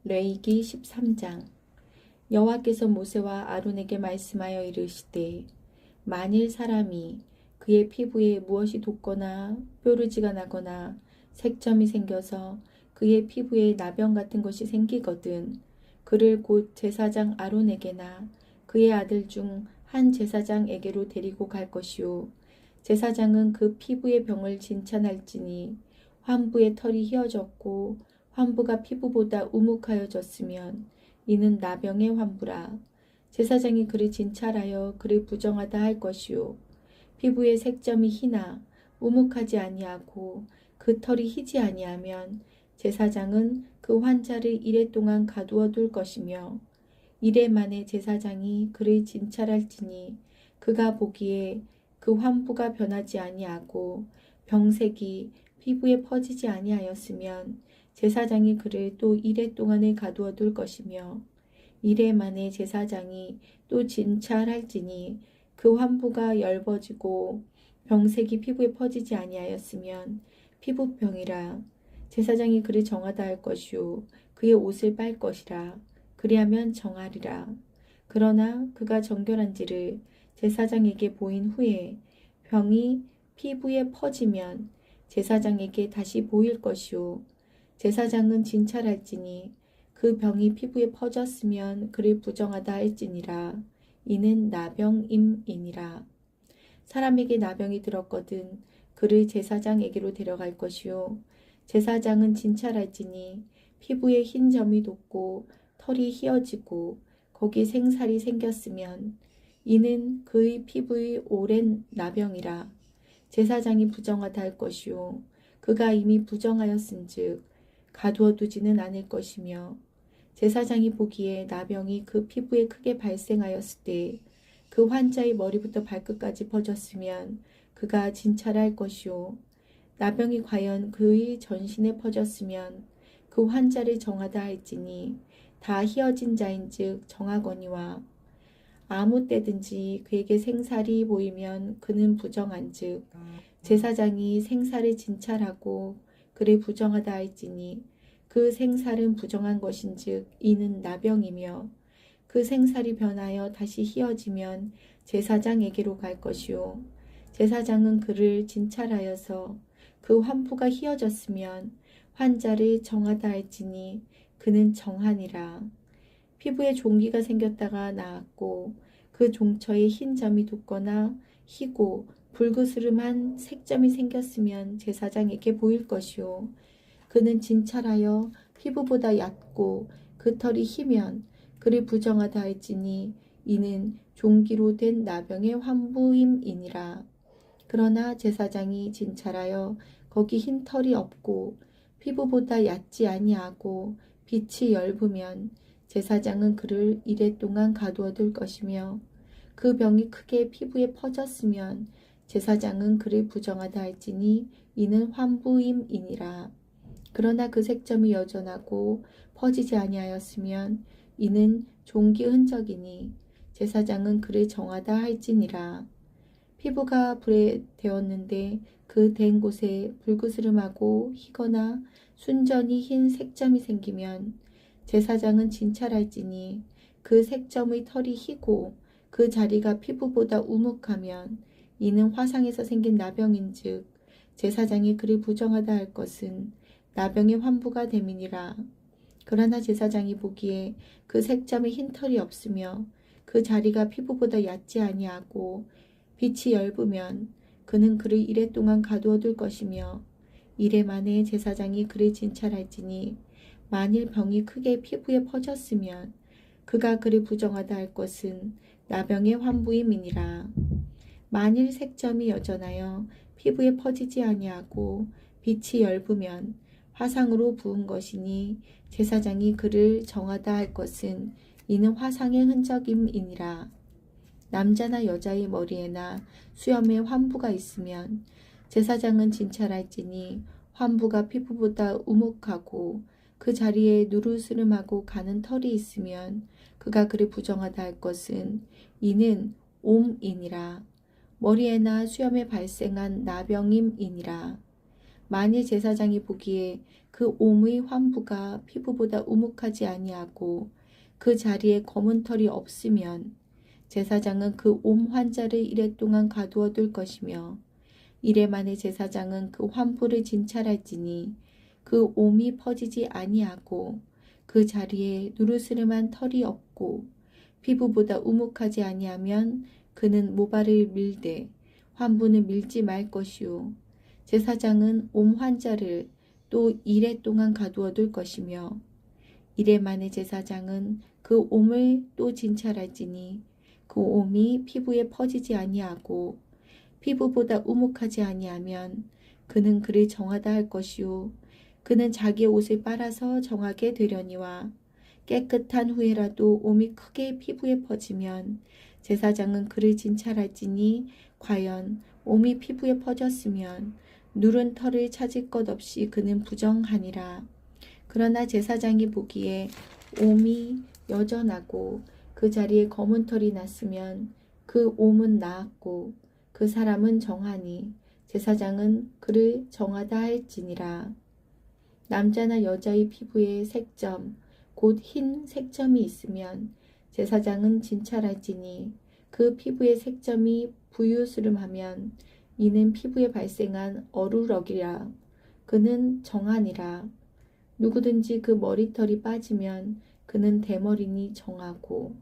레위기 13장. 여호와께서 모세와 아론에게 말씀하여 이르시되 만일 사람이 그의 피부에 무엇이 돋거나 뾰루지가 나거나 색점이 생겨서 그의 피부에 나병 같은 것이 생기거든 그를 곧 제사장 아론에게나 그의 아들 중 한 제사장에게로 데리고 갈 것이요 제사장은 그 피부의 병을 진찰할지니 환부의 털이 휘어졌고 환부가 피부보다 우묵하여졌으면 이는 나병의 환부라. 제사장이 그를 진찰하여 그를 부정하다 할 것이요 피부의 색점이 희나 우묵하지 아니하고 그 털이 희지 아니하면 제사장은 그 환자를 이레 동안 가두어 둘 것이며 이레 만에 제사장이 그를 진찰할지니 그가 보기에 그 환부가 변하지 아니하고 병색이 피부에 퍼지지 아니하였으면 제사장이 그를 또 이레 동안에 가두어 둘 것이며 이레 만에 제사장이 또 진찰할지니 그 환부가 엷어지고 병색이 피부에 퍼지지 아니하였으면 피부병이라. 제사장이 그를 정하다 할 것이요 그의 옷을 빨 것이라. 그리하면 정하리라. 그러나 그가 정결한지를 제사장에게 보인 후에 병이 피부에 퍼지면 제사장에게 다시 보일 것이요 제사장은 진찰할지니 그 병이 피부에 퍼졌으면 그를 부정하다 할지니라. 이는 나병임이니라. 사람에게 나병이 들었거든 그를 제사장에게로 데려갈 것이요 제사장은 진찰할지니 피부에 흰 점이 돋고 털이 휘어지고 거기 생살이 생겼으면 이는 그의 피부의 오랜 나병이라. 제사장이 부정하다 할 것이요 그가 이미 부정하였은즉 가두어 두지는 않을 것이며 제사장이 보기에 나병이 그 피부에 크게 발생하였을 때 그 환자의 머리부터 발끝까지 퍼졌으면 그가 진찰할 것이요 나병이 과연 그의 전신에 퍼졌으면 그 환자를 정하다 할지니 다 휘어진 자인즉 정하거니와 아무 때든지 그에게 생살이 보이면 그는 부정한즉 제사장이 생살을 진찰하고 그를 부정하다 할지니 그 생살은 부정한 것인즉 이는 나병이며 그 생살이 변하여 다시 휘어지면 제사장에게로 갈 것이요 제사장은 그를 진찰하여서 그 환부가 휘어졌으면 환자를 정하다 할지니 그는 정하니라. 피부에 종기가 생겼다가 나았고 그 종처에 흰 점이 돋거나 희고 불그스름한 색점이 생겼으면 제사장에게 보일 것이요 그는 진찰하여 피부보다 얕고 그 털이 희면 그를 부정하다 할지니 이는 종기로 된 나병의 환부임이니라. 그러나 제사장이 진찰하여 거기 흰 털이 없고 피부보다 얕지 아니하고 빛이 엷으면 제사장은 그를 이레 동안 가두어 둘 것이며 그 병이 크게 피부에 퍼졌으면 제사장은 그를 부정하다 할지니 이는 환부임이니라. 그러나 그 색점이 여전하고 퍼지지 아니하였으면 이는 종기 흔적이니 제사장은 그를 정하다 할지니라. 피부가 불에 데었는데 그 댄 곳에 불그스름하고 희거나 순전히 흰 색점이 생기면 제사장은 진찰할지니 그 색점의 털이 희고 그 자리가 피부보다 우묵하면 이는 화상에서 생긴 나병인즉 제사장이 그를 부정하다 할 것은 나병의 환부가 됨이니라. 그러나 제사장이 보기에 그 색점에 흰 털이 없으며 그 자리가 피부보다 얕지 아니하고 빛이 엷으면 그는 그를 이레 동안 가두어 둘 것이며 이레 만에 제사장이 그를 진찰할지니 만일 병이 크게 피부에 퍼졌으면 그가 그를 부정하다 할 것은 나병의 환부임이니라. 만일 색점이 여전하여 피부에 퍼지지 아니하고 빛이 엷으면 화상으로 부은 것이니 제사장이 그를 정하다 할 것은 이는 화상의 흔적임이니라. 남자나 여자의 머리에나 수염에 환부가 있으면 제사장은 진찰할지니 환부가 피부보다 우묵하고 그 자리에 누르스름하고 가는 털이 있으면 그가 그를 부정하다 할 것은 이는 옴이니라. 머리에나 수염에 발생한 나병임이니라. 만일 제사장이 보기에 그 옴의 환부가 피부보다 우묵하지 아니하고 그 자리에 검은 털이 없으면 제사장은 그 옴 환자를 이레 동안 가두어 둘 것이며 이레 만에 제사장은 그 환부를 진찰할지니 그 옴이 퍼지지 아니하고 그 자리에 누르스름한 털이 없고 피부보다 우묵하지 아니하면 그는 모발을 밀되 환부는 밀지 말 것이요 제사장은 옴 환자를 또 이레 동안 가두어 둘 것이며 이레 만에 제사장은 그 옴을 또 진찰할지니 그 옴이 피부에 퍼지지 아니하고 피부보다 우묵하지 아니하면 그는 그를 정하다 할 것이요 그는 자기의 옷을 빨아서 정하게 되려니와 깨끗한 후에라도 옴이 크게 피부에 퍼지면 제사장은 그를 진찰할지니 과연 옴이 피부에 퍼졌으면 누른 털을 찾을 것 없이 그는 부정하니라. 그러나 제사장이 보기에 옴이 여전하고 그 자리에 검은 털이 났으면 그 옴은 나았고 그 사람은 정하니 제사장은 그를 정하다 할지니라. 남자나 여자의 피부에 색점 곧 흰 색점이 있으면 제사장은 진찰할지니 그 피부의 색점이 부유스름하면 이는 피부에 발생한 어루럭이라. 그는 정하니라. 누구든지 그 머리털이 빠지면 그는 대머리니 정하고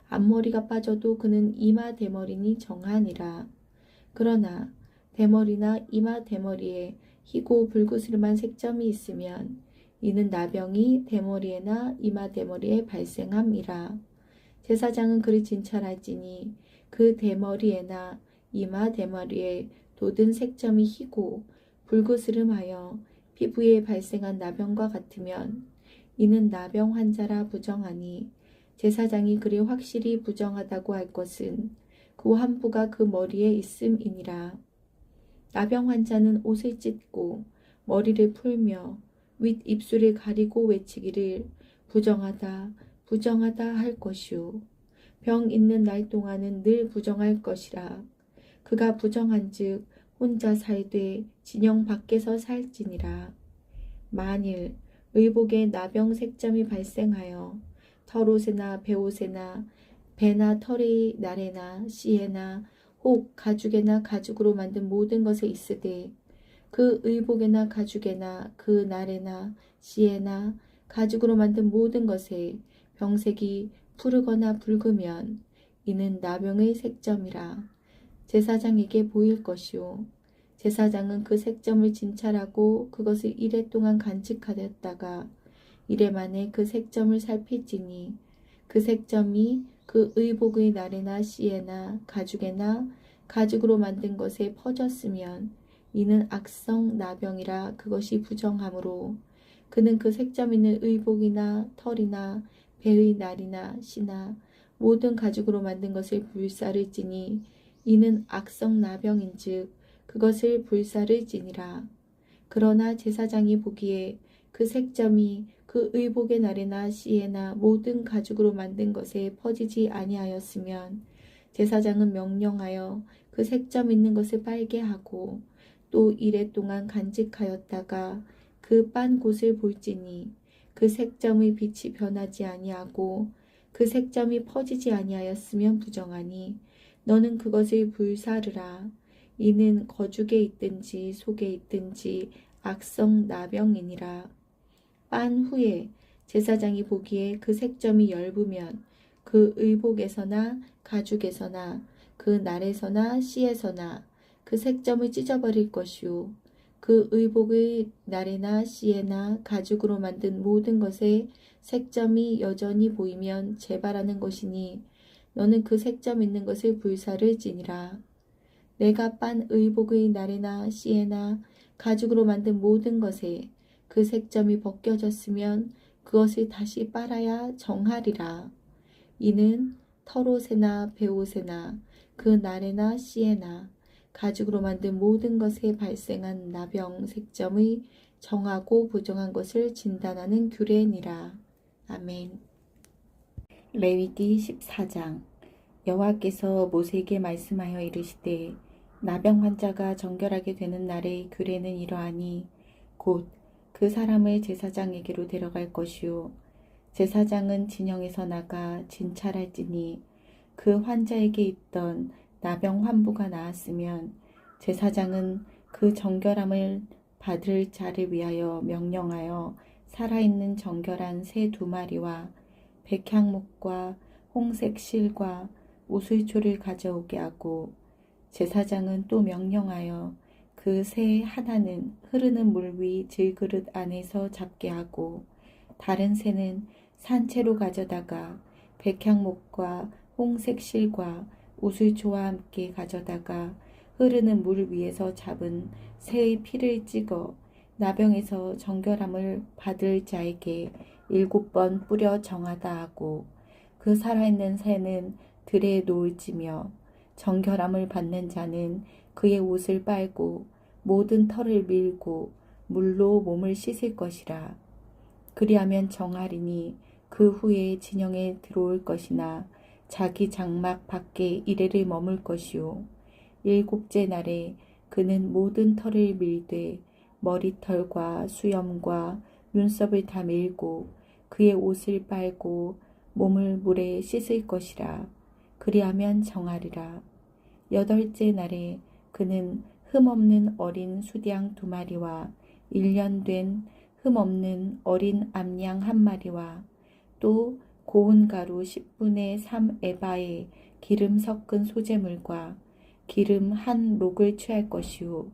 앞머리가 빠져도 그는 이마 대머리니 정하니라. 그러나 대머리나 이마 대머리에 희고 불구스름한 색점이 있으면 이는 나병이 대머리에나 이마 대머리에 발생함이라. 제사장은 그를 진찰할지니 그 대머리에나 이마 대머리에 돋은 색점이 희고 불구스름하여 피부에 발생한 나병과 같으면 이는 나병 환자라 부정하니 제사장이 그를 확실히 부정하다고 할 것은 그 환부가 그 머리에 있음이니라. 나병 환자는 옷을 찢고 머리를 풀며 윗 입술을 가리고 외치기를 부정하다 부정하다 할 것이요 병 있는 날 동안은 늘 부정할 것이라. 그가 부정한즉 혼자 살되 진영 밖에서 살지니라. 만일 의복에 나병 색점이 발생하여 털옷에나 베옷에나 배나 털의 날에나 씨에나 혹 가죽에나 가죽으로 만든 모든 것에 있으되 그 의복에나 가죽에나 그 날에나 씨에나 가죽으로 만든 모든 것에 병색이 푸르거나 붉으면 이는 나병의 색점이라. 제사장에게 보일 것이요 제사장은 그 색점을 진찰하고 그것을 이레 동안 간직하였다가 이레 만에 그 색점을 살필지니 그 색점이 그 의복의 날에나 씨에나 가죽에나 가죽으로 만든 것에 퍼졌으면 이는 악성 나병이라. 그것이 부정하므로 그는 그 색점 있는 의복이나 털이나 배의 날이나 씨나 모든 가죽으로 만든 것을 불사를지니 이는 악성 나병인즉 그것을 불사를지니라. 그러나 제사장이 보기에 그 색점이 그 의복의 날에나 씨에나 모든 가죽으로 만든 것에 퍼지지 아니하였으면 제사장은 명령하여 그 색점 있는 것을 빨게 하고 또 이레 동안 간직하였다가 그 빤 곳을 볼지니 그 색점의 빛이 변하지 아니하고 그 색점이 퍼지지 아니하였으면 부정하니 너는 그것을 불사르라. 이는 거죽에 있든지 속에 있든지 악성 나병이니라. 빤 후에 제사장이 보기에 그 색점이 엷으면 그 의복에서나 가죽에서나 그 날에서나 씨에서나 그 색점을 찢어버릴 것이요 그 의복의 날에나 씨에나 가죽으로 만든 모든 것에 색점이 여전히 보이면 재발하는 것이니 너는 그 색점 있는 것을 불사를지니라. 내가 빤 의복의 날에나 씨에나 가죽으로 만든 모든 것에 그 색점이 벗겨졌으면 그것을 다시 빨아야 정하리라. 이는 털옷에나 베옷에나 그 날에나 씨에나 가죽으로 만든 모든 것에 발생한 나병 색점의 정하고 부정한 것을 진단하는 규례니라. 아멘. 레위기 14장. 여호와께서 모세에게 말씀하여 이르시되 나병 환자가 정결하게 되는 날의 규례는 이러하니 곧 그 사람을 제사장에게로 데려갈 것이요 제사장은 진영에서 나가 진찰할지니 그 환자에게 있던 나병 환부가 나았으면 제사장은 그 정결함을 받을 자를 위하여 명령하여 살아있는 정결한 새 2마리와 백향목과 홍색 실과 우슬초를 가져오게 하고 제사장은 또 명령하여 그 새 하나는 흐르는 물 위 질그릇 안에서 잡게 하고 다른 새는 산채로 가져다가 백향목과 홍색 실과 우슬초와 함께 가져다가 흐르는 물 위에서 잡은 새의 피를 찍어 나병에서 정결함을 받을 자에게 7번 뿌려 정하다 하고 그 살아있는 새는 들에 놓을지며 정결함을 받는 자는 그의 옷을 빨고 모든 털을 밀고 물로 몸을 씻을 것이라. 그리하면 정하리니 그 후에 진영에 들어올 것이나 자기 장막 밖에 이래를 머물 것이요 7째 날에 그는 모든 털을 밀되 머리털과 수염과 눈썹을 다 밀고 그의 옷을 빨고 몸을 물에 씻을 것이라. 그리하면 정하리라. 8째 날에 그는 흠없는 어린 수양 2마리와 1년 된 흠없는 어린 암양 1마리와 또 고운 가루 10분의 3 에바에 기름 섞은 소재물과 기름 1록을 취할 것이요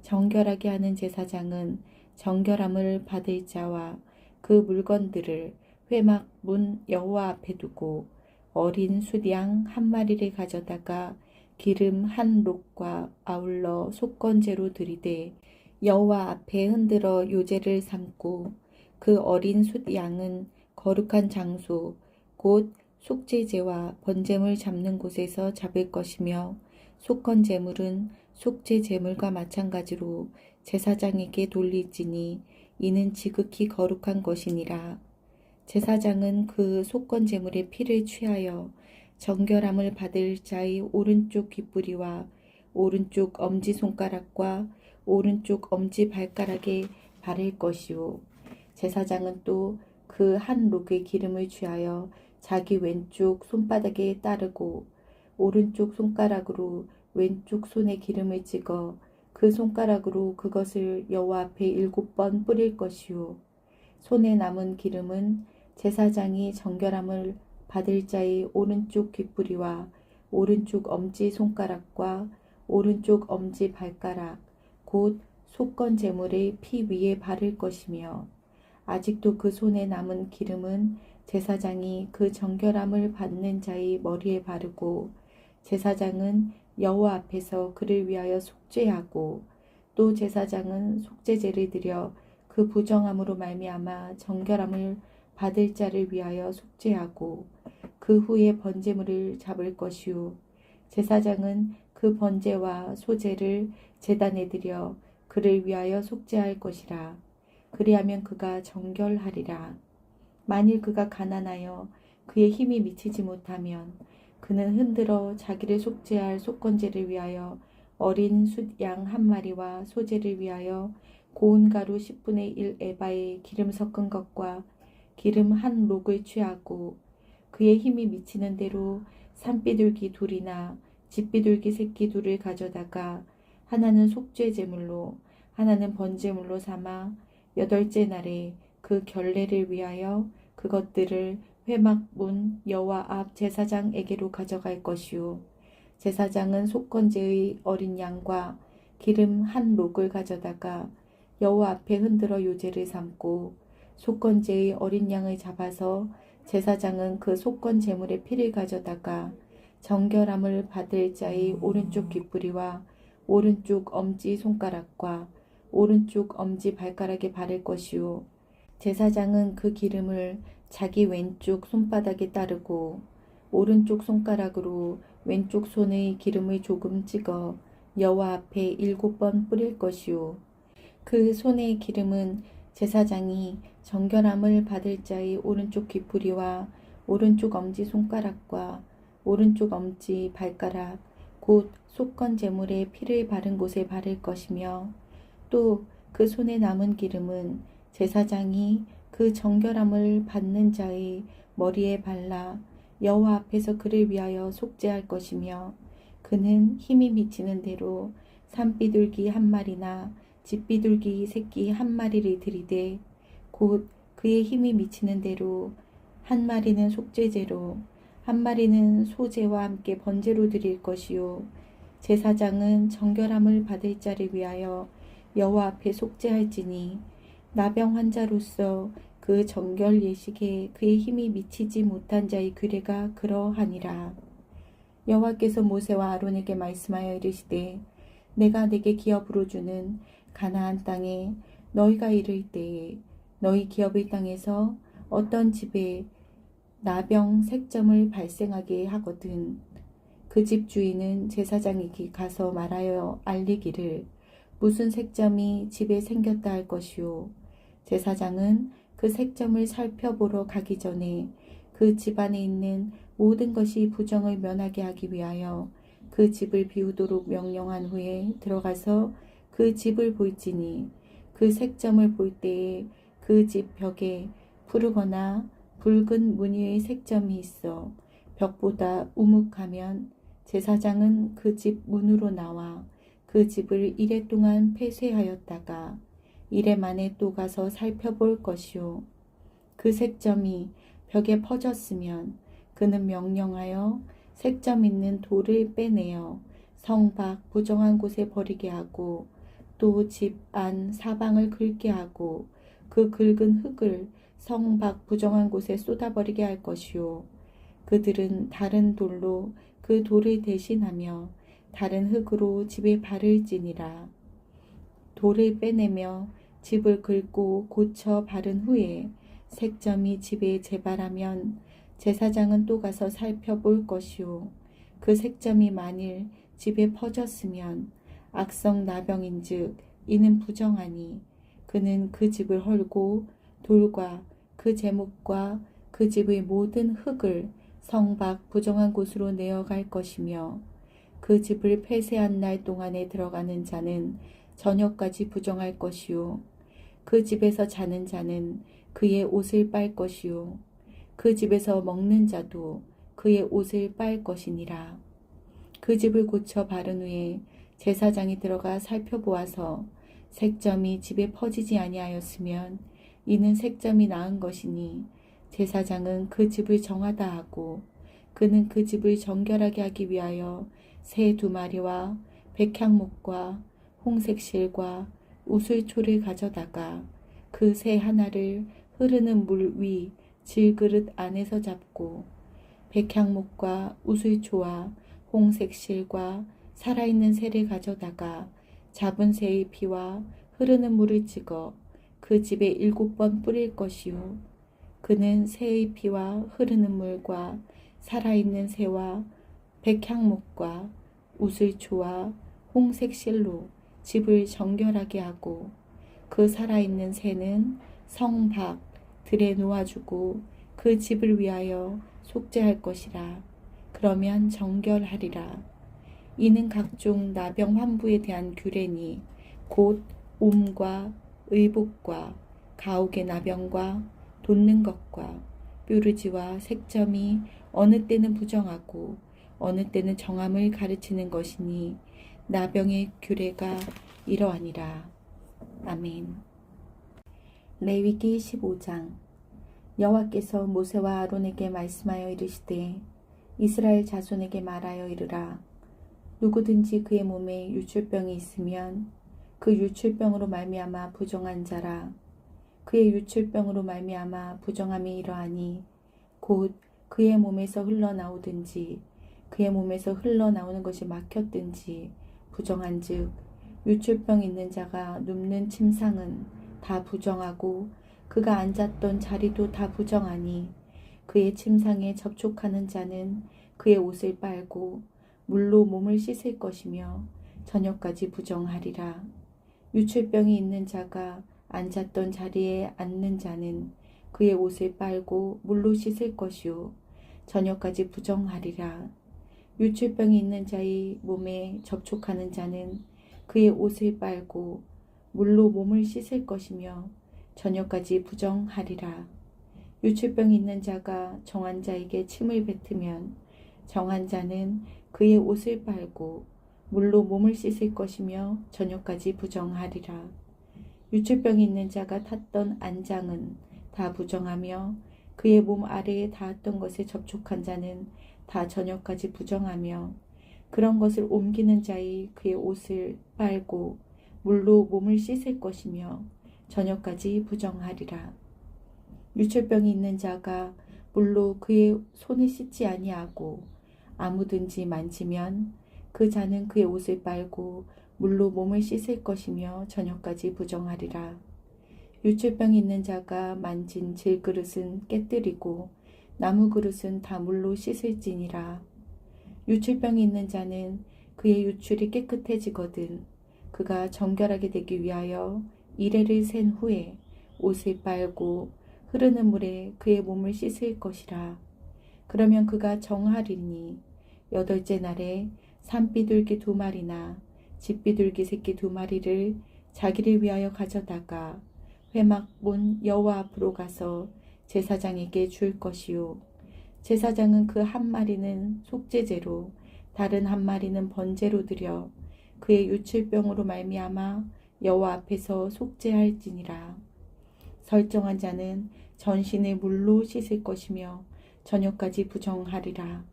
정결하게 하는 제사장은 정결함을 받을 자와 그 물건들을 회막 문 여호와 앞에 두고 어린 숫양 1마리를 가져다가 기름 1록과 아울러 속건제로 드리되 여호와 앞에 흔들어 요제를 삼고 그 어린 숫양은 거룩한 장소 곧 속죄제와 번제물 잡는 곳에서 잡을 것이며 속건제물은 속죄제물과 마찬가지로 제사장에게 돌릴지니 이는 지극히 거룩한 것이니라. 제사장은 그 속건제물의 피를 취하여 정결함을 받을 자의 오른쪽 귓뿌리와 오른쪽 엄지손가락과 오른쪽 엄지발가락에 바를 것이요 제사장은 또 그 1록의 기름을 취하여 자기 왼쪽 손바닥에 따르고 오른쪽 손가락으로 왼쪽 손에 기름을 찍어 그 손가락으로 그것을 여호와 앞에 7번 뿌릴 것이요 손에 남은 기름은 제사장이 정결함을 받을 자의 오른쪽 귓뿌리와 오른쪽 엄지손가락과 오른쪽 엄지발가락 곧 속건제물의 피 위에 바를 것이며 아직도 그 손에 남은 기름은 제사장이 그 정결함을 받는 자의 머리에 바르고 제사장은 여호와 앞에서 그를 위하여 속죄하고 또 제사장은 속죄제를 드려 그 부정함으로 말미암아 정결함을 받을 자를 위하여 속죄하고 그 후에 번제물을 잡을 것이요 제사장은 그 번제와 소제를 제단에 드려 그를 위하여 속죄할 것이라. 그리하면 그가 정결하리라. 만일 그가 가난하여 그의 힘이 미치지 못하면 그는 흔들어 자기를 속죄할 속건제를 위하여 어린 숫양 1마리와 소제를 위하여 고운 가루 10분의 1 에바에 기름 섞은 것과 기름 1록을 취하고 그의 힘이 미치는 대로 산비둘기 2이나 집비둘기 새끼 2를 가져다가 하나는 속죄제물로 하나는 번제물로 삼아 8째 날에 그 결례를 위하여 그것들을 회막 문 여호와 앞 제사장에게로 가져갈 것이요 제사장은 속건제의 어린 양과 기름 1록을 가져다가 여호와 앞에 흔들어 요제를 삼고 속건제의 어린 양을 잡아서 제사장은 그 속건제물의 피를 가져다가 정결함을 받을 자의 오른쪽 귓뿌리와 오른쪽 엄지손가락과 오른쪽 엄지발가락에 바를 것이요 제사장은 그 기름을 자기 왼쪽 손바닥에 따르고 오른쪽 손가락으로 왼쪽 손의 기름을 조금 찍어 여호와 앞에 7번 뿌릴 것이요 그 손의 기름은 제사장이 정결함을 받을 자의 오른쪽 귓뿌리와 오른쪽 엄지손가락과 오른쪽 엄지발가락 곧 속건제물의 피를 바른 곳에 바를 것이며 또 그 손에 남은 기름은 제사장이 그 정결함을 받는 자의 머리에 발라 여호와 앞에서 그를 위하여 속죄할 것이며 그는 힘이 미치는 대로 산비둘기 한 마리나 집비둘기 새끼 한 마리를 들이되 곧 그의 힘이 미치는 대로 한 마리는 속죄제로 한 마리는 소제와 함께 번제로 드릴 것이요 제사장은 정결함을 받을 자를 위하여 여호와 앞에 속죄할지니 나병 환자로서 그 정결 예식에 그의 힘이 미치지 못한 자의 규례가 그러하니라. 여호와께서 모세와 아론에게 말씀하여 이르시되 내가 내게 기업으로 주는 가나안 땅에 너희가 이를 때에 너희 기업의 땅에서 어떤 집에 나병 색점을 발생하게 하거든 그 집 주인은 제사장에게 가서 말하여 알리기를 무슨 색점이 집에 생겼다 할 것이요 제사장은 그 색점을 살펴보러 가기 전에 그 집 안에 있는 모든 것이 부정을 면하게 하기 위하여 그 집을 비우도록 명령한 후에 들어가서 그 집을 볼지니 그 색점을 볼 때에 그 집 벽에 푸르거나 붉은 무늬의 색점이 있어 벽보다 우묵하면 제사장은 그 집 문으로 나와 그 집을 이레 동안 폐쇄하였다가 이레 만에 또 가서 살펴볼 것이요 그 색점이 벽에 퍼졌으면 그는 명령하여 색점 있는 돌을 빼내어 성 밖 부정한 곳에 버리게 하고 또 집 안 사방을 긁게 하고 그 긁은 흙을 성 밖 부정한 곳에 쏟아버리게 할 것이요 그들은 다른 돌로 그 돌을 대신하며 다른 흙으로 집에 발을 찌니라. 돌을 빼내며 집을 긁고 고쳐 바른 후에 색점이 집에 재발하면 제사장은 또 가서 살펴볼 것이요 그 색점이 만일 집에 퍼졌으면 악성 나병인즉 이는 부정하니 그는 그 집을 헐고 돌과 그 제목과 그 집의 모든 흙을 성 밖 부정한 곳으로 내어갈 것이며 그 집을 폐쇄한 날 동안에 들어가는 자는 저녁까지 부정할 것이요 그 집에서 자는 자는 그의 옷을 빨 것이요 그 집에서 먹는 자도 그의 옷을 빨 것이니라. 그 집을 고쳐 바른 후에 제사장이 들어가 살펴보아서 색점이 집에 퍼지지 아니하였으면 이는 색점이 나은 것이니 제사장은 그 집을 정하다 하고 그는 그 집을 정결하게 하기 위하여 새 2마리와 백향목과 홍색 실과 우슬초를 가져다가 그 새 하나를 흐르는 물 위 질그릇 안에서 잡고 백향목과 우슬초와 홍색 실과 살아있는 새를 가져다가 잡은 새의 피와 흐르는 물을 찍어 그 집에 7번 뿌릴 것이요 그는 새의 피와 흐르는 물과 살아있는 새와 백향목과 우슬초와 홍색 실로 집을 정결하게 하고 그 살아있는 새는 성 밖 들에 놓아주고 그 집을 위하여 속죄할 것이라. 그러면 정결하리라. 이는 각종 나병 환부에 대한 규례니 곧 옴과 의복과 가옥의 나병과 돋는 것과 뾰루지와 색점이 어느 때는 부정하고 어느 때는 정함을 가르치는 것이니 나병의 규례가 이러하니라. 아멘. 레위기 15장. 여호와께서 모세와 아론에게 말씀하여 이르시되 이스라엘 자손에게 말하여 이르라. 누구든지 그의 몸에 유출병이 있으면 그 유출병으로 말미암아 부정한 자라. 그의 유출병으로 말미암아 부정함이 이러하니 곧 그의 몸에서 흘러나오든지 그의 몸에서 흘러나오는 것이 막혔든지 부정한즉 유출병 있는 자가 눕는 침상은 다 부정하고 그가 앉았던 자리도 다 부정하니 그의 침상에 접촉하는 자는 그의 옷을 빨고 물로 몸을 씻을 것이며 저녁까지 부정하리라. 유출병이 있는 자가 앉았던 자리에 앉는 자는 그의 옷을 빨고 물로 씻을 것이요 저녁까지 부정하리라. 유출병이 있는 자의 몸에 접촉하는 자는 그의 옷을 빨고 물로 몸을 씻을 것이며 저녁까지 부정하리라. 유출병이 있는 자가 정한 자에게 침을 뱉으면 정한 자는 그의 옷을 빨고 물로 몸을 씻을 것이며 저녁까지 부정하리라. 유출병이 있는 자가 탔던 안장은 다 부정하며 그의 몸 아래에 닿았던 것에 접촉한 자는 다 저녁까지 부정하며 그런 것을 옮기는 자의 그의 옷을 빨고 물로 몸을 씻을 것이며 저녁까지 부정하리라. 유출병이 있는 자가 물로 그의 손을 씻지 아니하고 아무든지 만지면 그 자는 그의 옷을 빨고 물로 몸을 씻을 것이며 저녁까지 부정하리라. 유출병이 있는 자가 만진 질그릇은 깨뜨리고 나무 그릇은 다 물로 씻을지니라. 유출병이 있는 자는 그의 유출이 깨끗해지거든 그가 정결하게 되기 위하여 이레를 센 후에 옷을 빨고 흐르는 물에 그의 몸을 씻을 것이라. 그러면 그가 정하리니 여덟째 날에 산비둘기 2마리나 집비둘기 새끼 2마리를 자기를 위하여 가져다가 회막문 여호와 앞으로 가서 제사장에게 줄 것이요 제사장은 그 1마리는 속죄제로 다른 1마리는 번제로 드려 그의 유출병으로 말미암아 여호와 앞에서 속죄할지니라. 설정한 자는 전신을 물로 씻을 것이며 저녁까지 부정하리라.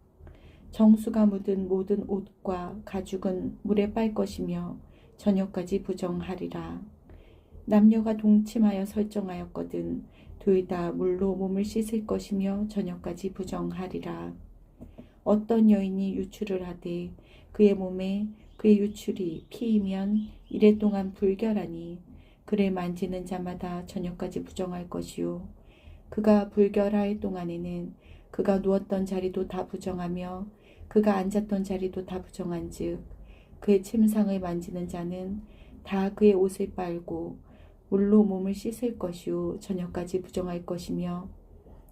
정수가 묻은 모든 옷과 가죽은 물에 빨 것이며 저녁까지 부정하리라. 남녀가 동침하여 설정하였거든 둘 다 물로 몸을 씻을 것이며 저녁까지 부정하리라. 어떤 여인이 유출을 하되 그의 몸에 그의 유출이 피이면 이래 동안 불결하니 그를 만지는 자마다 저녁까지 부정할 것이요 그가 불결할 동안에는 그가 누웠던 자리도 다 부정하며 그가 앉았던 자리도 다 부정한즉 그의 침상을 만지는 자는 다 그의 옷을 빨고 물로 몸을 씻을 것이요 저녁까지 부정할 것이며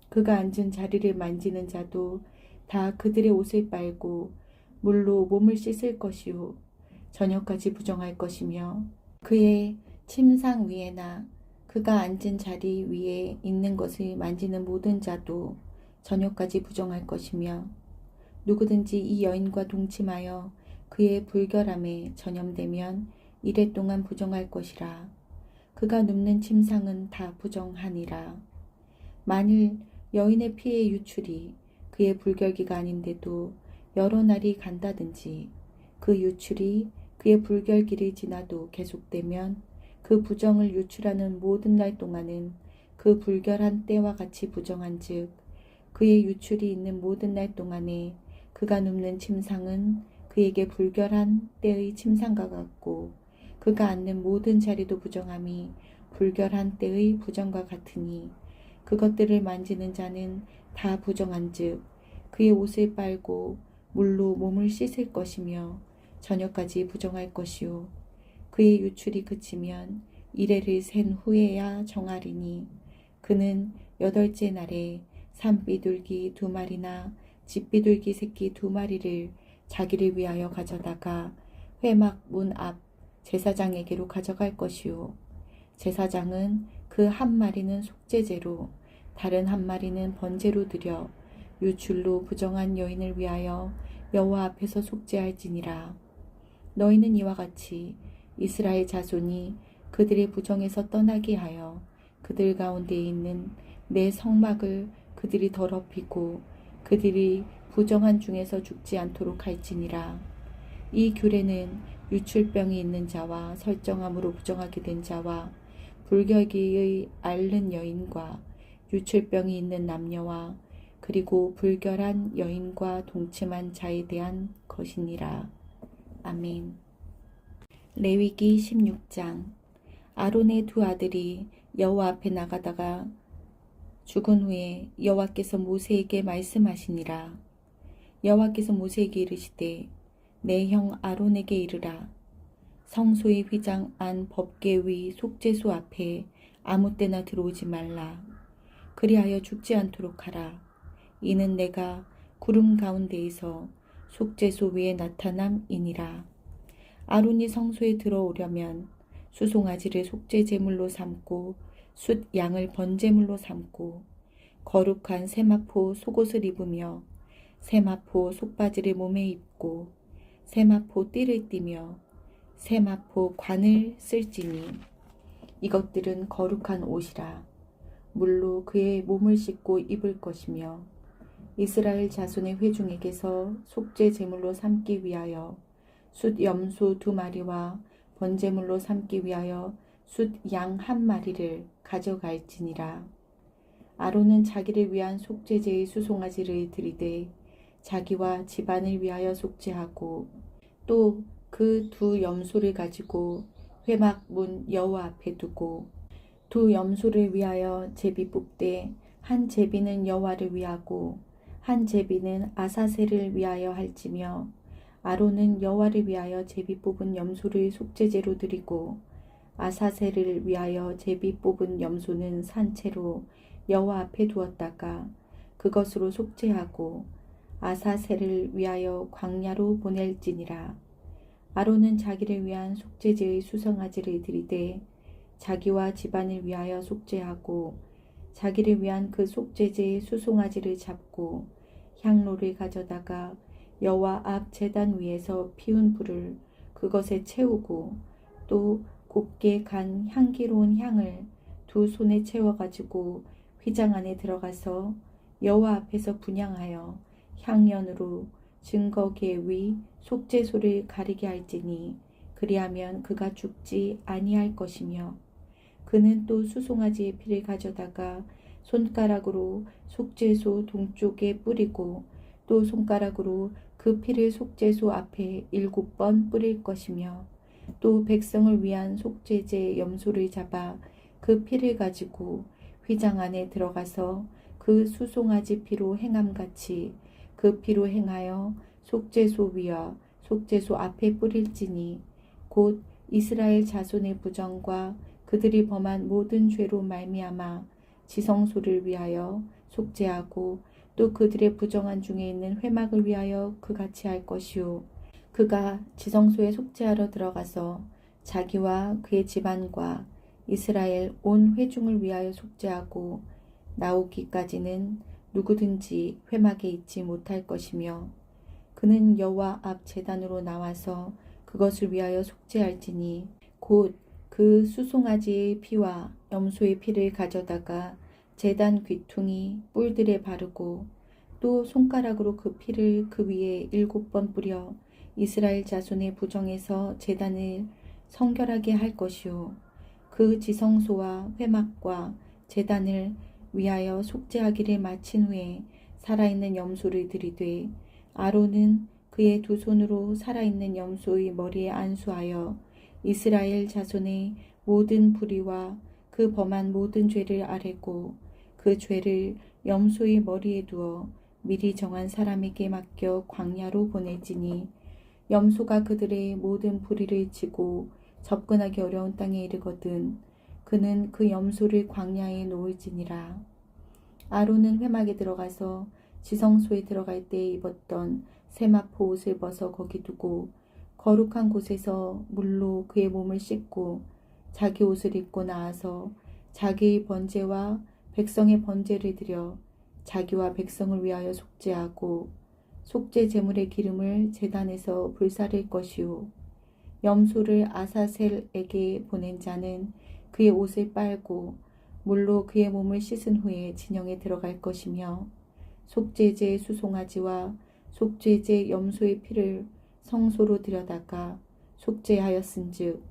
그가 앉은 자리를 만지는 자도 다 그들의 옷을 빨고 물로 몸을 씻을 것이요 저녁까지 부정할 것이며 그의 침상 위에나 그가 앉은 자리 위에 있는 것을 만지는 모든 자도 저녁까지 부정할 것이며 누구든지 이 여인과 동침하여 그의 불결함에 전염되면 이래 동안 부정할 것이라. 그가 눕는 침상은 다 부정하니라. 만일 여인의 피의 유출이 그의 불결기가 아닌데도 여러 날이 간다든지 그 유출이 그의 불결기를 지나도 계속되면 그 부정을 유출하는 모든 날 동안은 그 불결한 때와 같이 부정한즉 그의 유출이 있는 모든 날 동안에 그가 눕는 침상은 그에게 불결한 때의 침상과 같고 그가 앉는 모든 자리도 부정함이 불결한 때의 부정과 같으니 그것들을 만지는 자는 다 부정한즉 그의 옷을 빨고 물로 몸을 씻을 것이며 저녁까지 부정할 것이요 그의 유출이 그치면 이레를 센 후에야 정하리니 그는 여덟째 날에 산비둘기 2마리나 집비둘기 새끼 2마리를 자기를 위하여 가져다가 회막 문 앞 제사장에게로 가져갈 것이요 제사장은 그 1마리는 속죄제로 다른 1마리는 번제로 드려 유출로 부정한 여인을 위하여 여호와 앞에서 속죄할지니라. 너희는 이와 같이 이스라엘 자손이 그들의 부정에서 떠나게 하여 그들 가운데 있는 내 성막을 그들이 더럽히고 그들이 부정한 중에서 죽지 않도록 할지니라. 이 규례는 유출병이 있는 자와 설정함으로 부정하게 된 자와 불결기의 앓는 여인과 유출병이 있는 남녀와 그리고 불결한 여인과 동침한 자에 대한 것이니라. 아멘. 레위기 16장. 아론의 2 아들이 여호와 앞에 나가다가 죽은 후에 여호와께서 모세에게 말씀하시니라. 여호와께서 모세에게 이르시되 내 형 아론에게 이르라. 성소의 휘장 안 법궤 위 속죄소 앞에 아무 때나 들어오지 말라. 그리하여 죽지 않도록 하라. 이는 내가 구름 가운데에서 속죄소 위에 나타남이니라. 아론이 성소에 들어오려면 수송아지를 속죄 제물로 삼고 숫 양을 번제물로 삼고 거룩한 세마포 속옷을 입으며 세마포 속바지를 몸에 입고 세마포 띠를 띠며 세마포 관을 쓸지니 이것들은 거룩한 옷이라. 물로 그의 몸을 씻고 입을 것이며 이스라엘 자손의 회중에게서 속죄 제물로 삼기 위하여 숫 염소 2마리와 번제물로 삼기 위하여 숫 양 1마리를 가져갈지니라. 아론은 자기를 위한 속죄제의 수송아지를 드리되 자기와 집안을 위하여 속죄하고 또 그 2 염소를 가지고 회막 문 여호와 앞에 두고 2 염소를 위하여 제비 뽑되 한 제비는 여호와를 위하고 한 제비는 아사셀을 위하여 할지며 아론은 여호와를 위하여 제비 뽑은 염소를 속죄제로 드리고 아사셀을 위하여 제비 뽑은 염소는 산채로 여호와 앞에 두었다가 그것으로 속죄하고 아사셀을 위하여 광야로 보낼지니라. 아론은 자기를 위한 속죄제의 수송아지를 드리되 자기와 집안을 위하여 속죄하고 자기를 위한 그 속죄제의 수송아지를 잡고 향로를 가져다가 여호와 앞 제단 위에서 피운 불을 그것에 채우고 또 곱게 간 향기로운 향을 2 손에 채워 가지고 휘장 안에 들어가서 여호와 앞에서 분향하여 향연으로 증거계 위 속죄소를 가리게 할지니 그리하면 그가 죽지 아니할 것이며 그는 또 수송아지의 피를 가져다가 손가락으로 속죄소 동쪽에 뿌리고 또 손가락으로 그 피를 속죄소 앞에 7번 뿌릴 것이며 또 백성을 위한 속죄제 염소를 잡아 그 피를 가지고 휘장 안에 들어가서 그 수송아지 피로 행함같이 그 피로 행하여 속죄소 위와 속죄소 앞에 뿌릴지니 곧 이스라엘 자손의 부정과 그들이 범한 모든 죄로 말미암아 지성소를 위하여 속죄하고 또 그들의 부정한 중에 있는 회막을 위하여 그같이 할 것이요 그가 지성소에 속죄하러 들어가서 자기와 그의 집안과 이스라엘 온 회중을 위하여 속죄하고 나오기까지는 누구든지 회막에 있지 못할 것이며 그는 여호와 앞 제단으로 나와서 그것을 위하여 속죄할지니 곧 그 수송아지의 피와 염소의 피를 가져다가 제단 귀퉁이 뿔들에 바르고 또 손가락으로 그 피를 그 위에 7번 뿌려 이스라엘 자손의 부정에서 제단을 성결하게 할 것이요 그 지성소와 회막과 제단을 위하여 속죄하기를 마친 후에 살아있는 염소를 드리되 아론은 그의 2 손으로 살아있는 염소의 머리에 안수하여 이스라엘 자손의 모든 불의와 그 범한 모든 죄를 아뢰고 그 죄를 염소의 머리에 두어 미리 정한 사람에게 맡겨 광야로 보내지니 염소가 그들의 모든 불의를 지고 접근하기 어려운 땅에 이르거든 그는 그 염소를 광야에 놓을지니라. 아론은 회막에 들어가서 지성소에 들어갈 때 입었던 세마포 옷을 벗어 거기 두고 거룩한 곳에서 물로 그의 몸을 씻고 자기 옷을 입고 나와서 자기의 번제와 백성의 번제를 드려 자기와 백성을 위하여 속죄하고 속죄 제물의 기름을 제단에서 불사를 것이요 염소를 아사셀에게 보낸 자는 그의 옷을 빨고 물로 그의 몸을 씻은 후에 진영에 들어갈 것이며 속죄제 수송아지와 속죄제 염소의 피를 성소로 들여다가 속죄하였은즉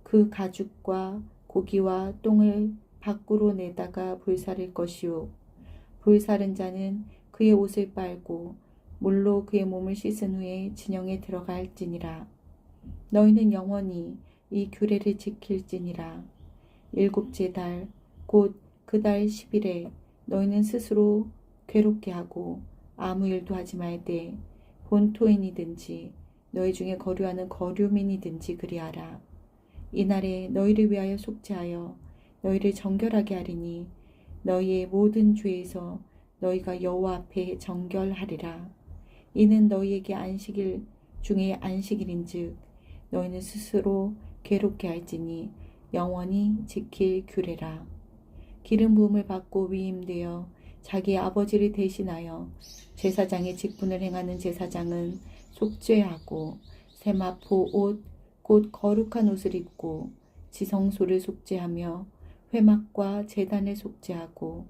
그 가죽과 고기와 똥을 밖으로 내다가 불사를 것이요 불사른 자는 그의 옷을 빨고 물로 그의 몸을 씻은 후에 진영에 들어갈지니라. 너희는 영원히 이 규례를 지킬지니라. 7째 달 곧 그 달 10일에 너희는 스스로 괴롭게 하고 아무 일도 하지 말되 본토인이든지 너희 중에 거류하는 거류민이든지 그리하라. 이날에 너희를 위하여 속죄하여 너희를 정결하게 하리니 너희의 모든 죄에서 너희가 여호와 앞에 정결하리라. 이는 너희에게 안식일 중에 안식일인즉 너희는 스스로 괴롭게 할지니 영원히 지킬 규례라. 기름 부음을 받고 위임되어 자기 아버지를 대신하여 제사장의 직분을 행하는 제사장은 속죄하고 세마포 옷 곧 거룩한 옷을 입고 지성소를 속죄하며 회막과 제단을 속죄하고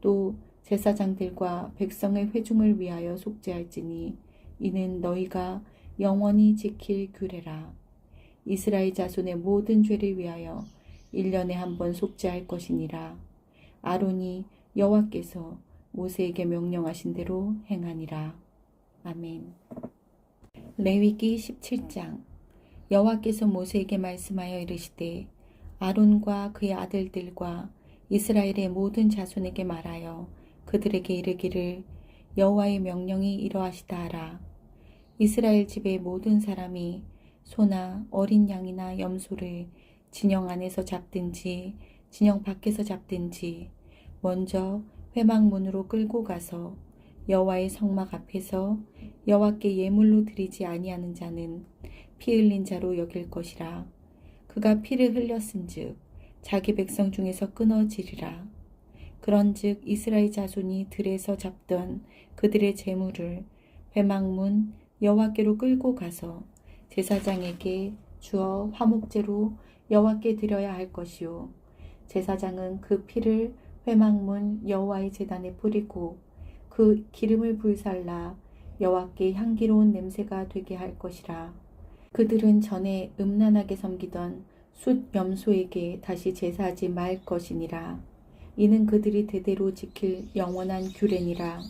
또 제사장들과 백성의 회중을 위하여 속죄할지니 이는 너희가 영원히 지킬 규례라. 이스라엘 자손의 모든 죄를 위하여 1년에 한 번 속죄할 것이니라. 아론이 여호와께서 모세에게 명령하신 대로 행하니라. 아멘. 레위기 17장. 여호와께서 모세에게 말씀하여 이르시되 아론과 그의 아들들과 이스라엘의 모든 자손에게 말하여 그들에게 이르기를 여호와의 명령이 이러하시다 하라. 이스라엘 집의 모든 사람이 소나 어린 양이나 염소를 진영 안에서 잡든지 진영 밖에서 잡든지 먼저 회막문으로 끌고 가서 여호와의 성막 앞에서 여호와께 예물로 드리지 아니하는 자는 피 흘린 자로 여길 것이라. 그가 피를 흘렸은즉 자기 백성 중에서 끊어지리라. 그런즉 이스라엘 자손이 들에서 잡던 그들의 재물을 회막문 여호와께로 끌고 가서 제사장에게 주어 화목제로 여호와께 드려야 할 것이요 제사장은 그 피를 회막문 여호와의 제단에 뿌리고 그 기름을 불살라 여호와께 향기로운 냄새가 되게 할 것이라. 그들은 전에 음란하게 섬기던 숫 염소에게 다시 제사하지 말 것이니라. 이는 그들이 대대로 지킬 영원한 규례니라.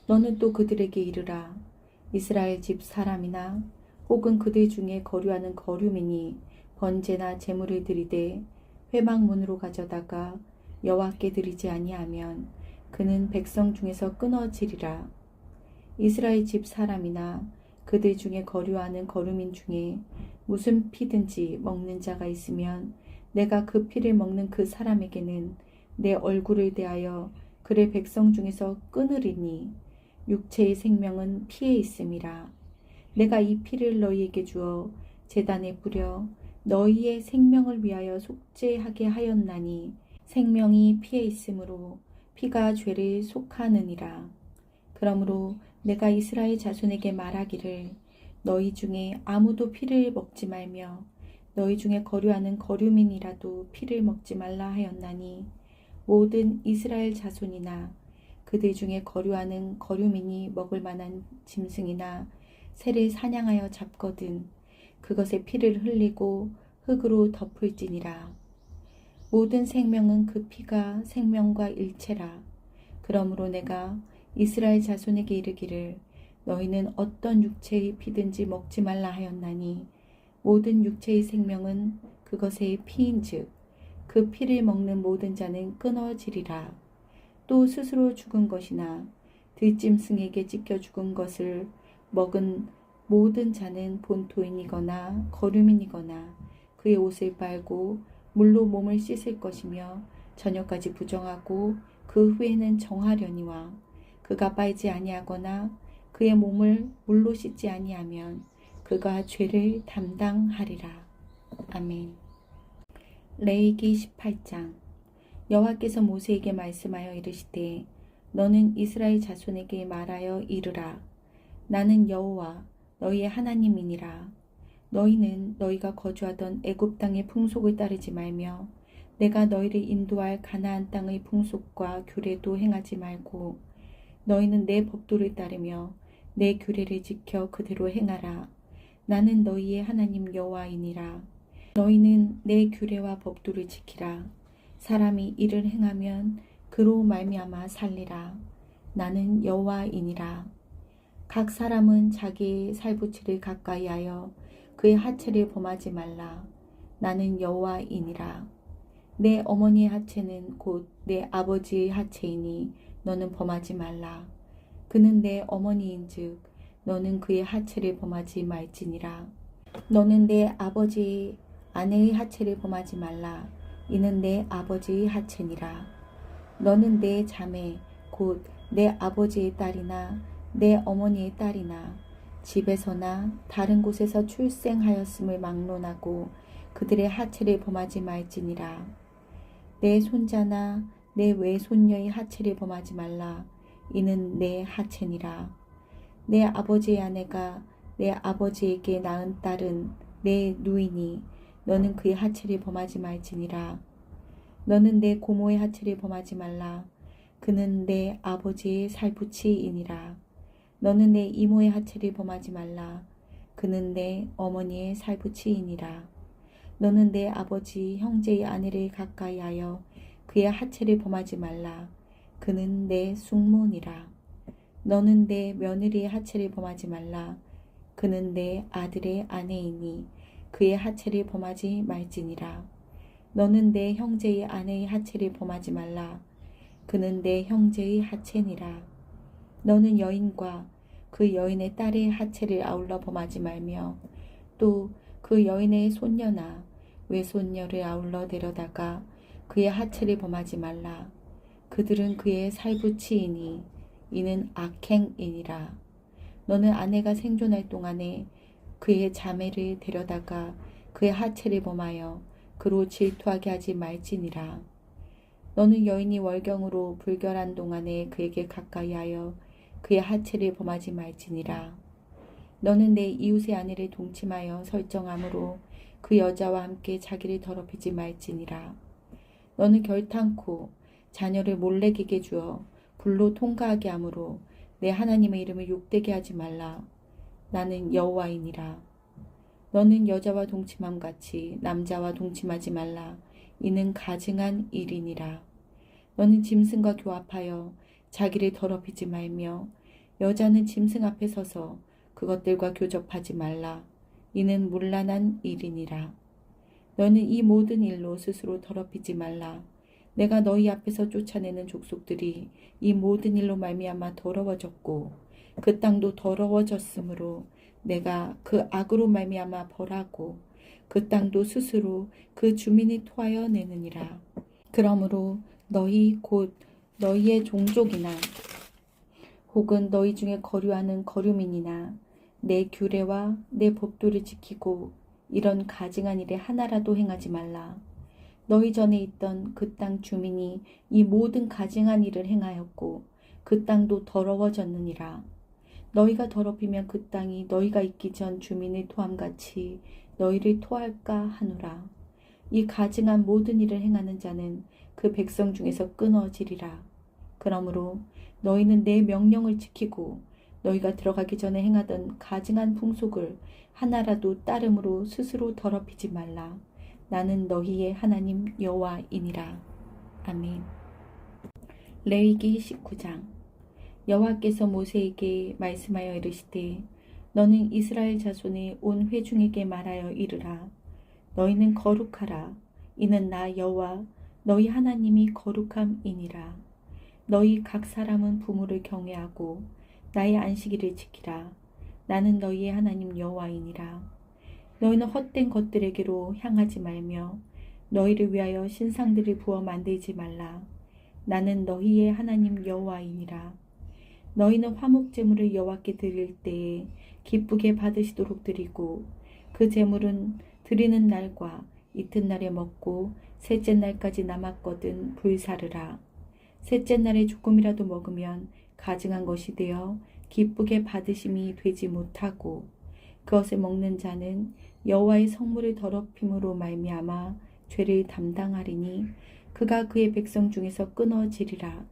너는 또 그들에게 이르라. 이스라엘 집 사람이나 혹은 그들 중에 거류하는 거류민이 번제나 제물을 드리되 회막문으로 가져다가 여호와께 드리지 아니하면 그는 백성 중에서 끊어지리라. 이스라엘 집 사람이나 그들 중에 거류하는 거류민 중에 무슨 피든지 먹는 자가 있으면 내가 그 피를 먹는 그 사람에게는 내 얼굴을 대하여 그의 백성 중에서 끊으리니 육체의 생명은 피에 있음이라. 내가 이 피를 너희에게 주어 제단에 뿌려 너희의 생명을 위하여 속죄하게 하였나니 생명이 피에 있으므로 피가 죄를 속하느니라. 그러므로 내가 이스라엘 자손에게 말하기를 너희 중에 아무도 피를 먹지 말며 너희 중에 거류하는 거류민이라도 피를 먹지 말라 하였나니 모든 이스라엘 자손이나 그들 중에 거류하는 거류민이 먹을 만한 짐승이나 새를 사냥하여 잡거든 그것의 피를 흘리고 흙으로 덮을지니라. 모든 생명은 그 피가 생명과 일체라. 그러므로 내가 이스라엘 자손에게 이르기를 너희는 어떤 육체의 피든지 먹지 말라 하였나니 모든 육체의 생명은 그것의 피인즉 그 피를 먹는 모든 자는 끊어지리라. 또 스스로 죽은 것이나 들짐승에게 찢겨 죽은 것을 먹은 모든 자는 본토인이거나 거류민이거나 그의 옷을 빨고 물로 몸을 씻을 것이며 저녁까지 부정하고 그 후에는 정하려니와 그가 빨지 아니하거나 그의 몸을 물로 씻지 아니하면 그가 죄를 담당하리라. 아멘. 레위기 18장. 여호와께서 모세에게 말씀하여 이르시되 너는 이스라엘 자손에게 말하여 이르라. 나는 여호와 너희의 하나님이니라. 너희는 너희가 거주하던 애굽 땅의 풍속을 따르지 말며 내가 너희를 인도할 가나안 땅의 풍속과 규례도 행하지 말고 너희는 내 법도를 따르며 내 규례를 지켜 그대로 행하라. 나는 너희의 하나님 여호와이니라. 너희는 내 규례와 법도를 지키라. 사람이 이를 행하면 그로 말미암아 살리라. 나는 여호와이니라. 각 사람은 자기의 살부치를 가까이하여 그의 하체를 범하지 말라. 나는 여호와이니라. 내 어머니의 하체는 곧 내 아버지의 하체이니 너는 범하지 말라. 그는 내 어머니인즉 너는 그의 하체를 범하지 말지니라. 너는 내 아버지의 아내의 하체를 범하지 말라. 이는 내 아버지의 하체니라. 너는 내 자매 곧 내 아버지의 딸이나 내 어머니의 딸이나 집에서나 다른 곳에서 출생하였음을 막론하고 그들의 하체를 범하지 말지니라. 내 손자나 내 외손녀의 하체를 범하지 말라. 이는 내 하체니라. 내 아버지의 아내가 내 아버지에게 낳은 딸은 내 누이니 너는 그의 하체를 범하지 말지니라. 너는 내 고모의 하체를 범하지 말라. 그는 내 아버지의 살부치이니라. 너는 내 이모의 하체를 범하지 말라. 그는 내 어머니의 살부치이니라. 너는 내 아버지 형제의 아내를 가까이하여 그의 하체를 범하지 말라. 그는 내 숙모니라. 너는 내 며느리의 하체를 범하지 말라. 그는 내 아들의 아내이니 그의 하체를 범하지 말지니라. 너는 내 형제의 아내의 하체를 범하지 말라. 그는 내 형제의 하체니라. 너는 여인과 그 여인의 딸의 하체를 아울러 범하지 말며 또 그 여인의 손녀나 외손녀를 아울러 데려다가 그의 하체를 범하지 말라. 그들은 그의 살부치이니 이는 악행이니라. 너는 아내가 생존할 동안에 그의 자매를 데려다가 그의 하체를 범하여 그로 질투하게 하지 말지니라. 너는 여인이 월경으로 불결한 동안에 그에게 가까이하여 그의 하체를 범하지 말지니라. 너는 내 이웃의 아내를 동침하여 설정함으로 그 여자와 함께 자기를 더럽히지 말지니라. 너는 결탄코 자녀를 몰래기게 주어 불로 통과하게 하므로 내 하나님의 이름을 욕되게 하지 말라. 나는 여호와이니라. 너는 여자와 동침함 같이 남자와 동침하지 말라. 이는 가증한 일이니라. 너는 짐승과 교합하여 자기를 더럽히지 말며 여자는 짐승 앞에 서서 그것들과 교접하지 말라. 이는 문란한 일이니라. 너는 이 모든 일로 스스로 더럽히지 말라. 내가 너희 앞에서 쫓아내는 족속들이 이 모든 일로 말미암아 더러워졌고 그 땅도 더러워졌으므로 내가 그 악으로 말미암아 벌하고 그 땅도 스스로 그 주민이 토하여 내느니라. 그러므로 너희 곧 너희의 종족이나 혹은 너희 중에 거류하는 거류민이나 내 규례와 내 법도를 지키고 이런 가증한 일에 하나라도 행하지 말라. 너희 전에 있던 그 땅 주민이 이 모든 가증한 일을 행하였고 그 땅도 더러워졌느니라. 너희가 더럽히면 그 땅이 너희가 있기 전 주민을 토함같이 너희를 토할까 하노라. 이 가증한 모든 일을 행하는 자는 그 백성 중에서 끊어지리라. 그러므로 너희는 내 명령을 지키고 너희가 들어가기 전에 행하던 가증한 풍속을 하나라도 따름으로 스스로 더럽히지 말라. 나는 너희의 하나님 여호와이니라. 아멘. 레위기 19장. 여호와께서 모세에게 말씀하여 이르시되 너는 이스라엘 자손의 온 회중에게 말하여 이르라. 너희는 거룩하라. 이는 나 여호와 너희 하나님이 거룩함이니라. 너희 각 사람은 부모를 경외하고 나의 안식일을 지키라. 나는 너희의 하나님 여호와이니라. 너희는 헛된 것들에게로 향하지 말며 너희를 위하여 신상들을 부어 만들지 말라. 나는 너희의 하나님 여호와이니라. 너희는 화목 제물을 여호와께 드릴 때에 기쁘게 받으시도록 드리고 그 제물은 드리는 날과 이튿날에 먹고 셋째 날까지 남았거든 불사르라. 셋째 날에 조금이라도 먹으면 가증한 것이 되어 기쁘게 받으심이 되지 못하고 그것을 먹는 자는 여호와의 성물을 더럽힘으로 말미암아 죄를 담당하리니 그가 그의 백성 중에서 끊어지리라.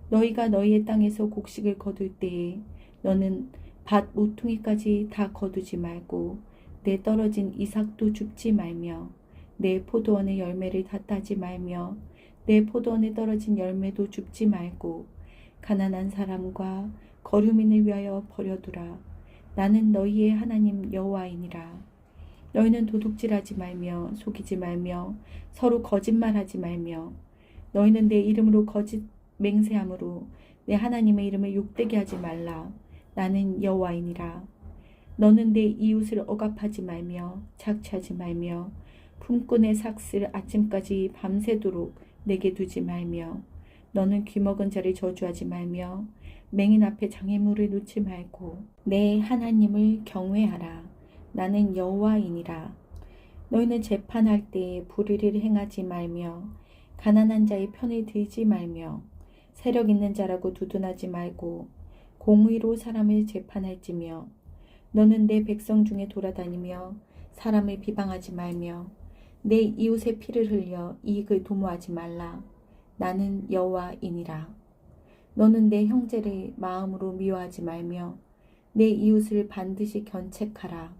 너희가 너희의 땅에서 곡식을 거둘 때에 너는 밭 모퉁이까지 다 거두지 말고 내 떨어진 이삭도 줍지 말며 내 포도원의 열매를 다 따지 말며 내 포도원에 떨어진 열매도 줍지 말고 가난한 사람과 거류민을 위하여 버려두라. 나는 너희의 하나님 여호와이니라. 너희는 도둑질하지 말며 속이지 말며 서로 거짓말하지 말며 너희는 내 이름으로 거짓 맹세함으로 내 하나님의 이름을 욕되게 하지 말라. 나는 여호와이니라. 너는 내 이웃을 억압하지 말며 착취하지 말며 품고 내 삭슬 아침까지 밤새도록 내게 두지 말며 너는 귀먹은 자를 저주하지 말며 맹인 앞에 장애물을 놓지 말고 내 하나님을 경외하라. 나는 여호와이니라. 너희는 재판할 때에 불의를 행하지 말며 가난한 자의 편을 들지 말며 세력 있는 자라고 두둔하지 말고 공의로 사람을 재판할지며 너는 내 백성 중에 돌아다니며 사람을 비방하지 말며 내 이웃의 피를 흘려 이익을 도모하지 말라. 나는 여호와이니라. 너는 내 형제를 마음으로 미워하지 말며 내 이웃을 반드시 견책하라.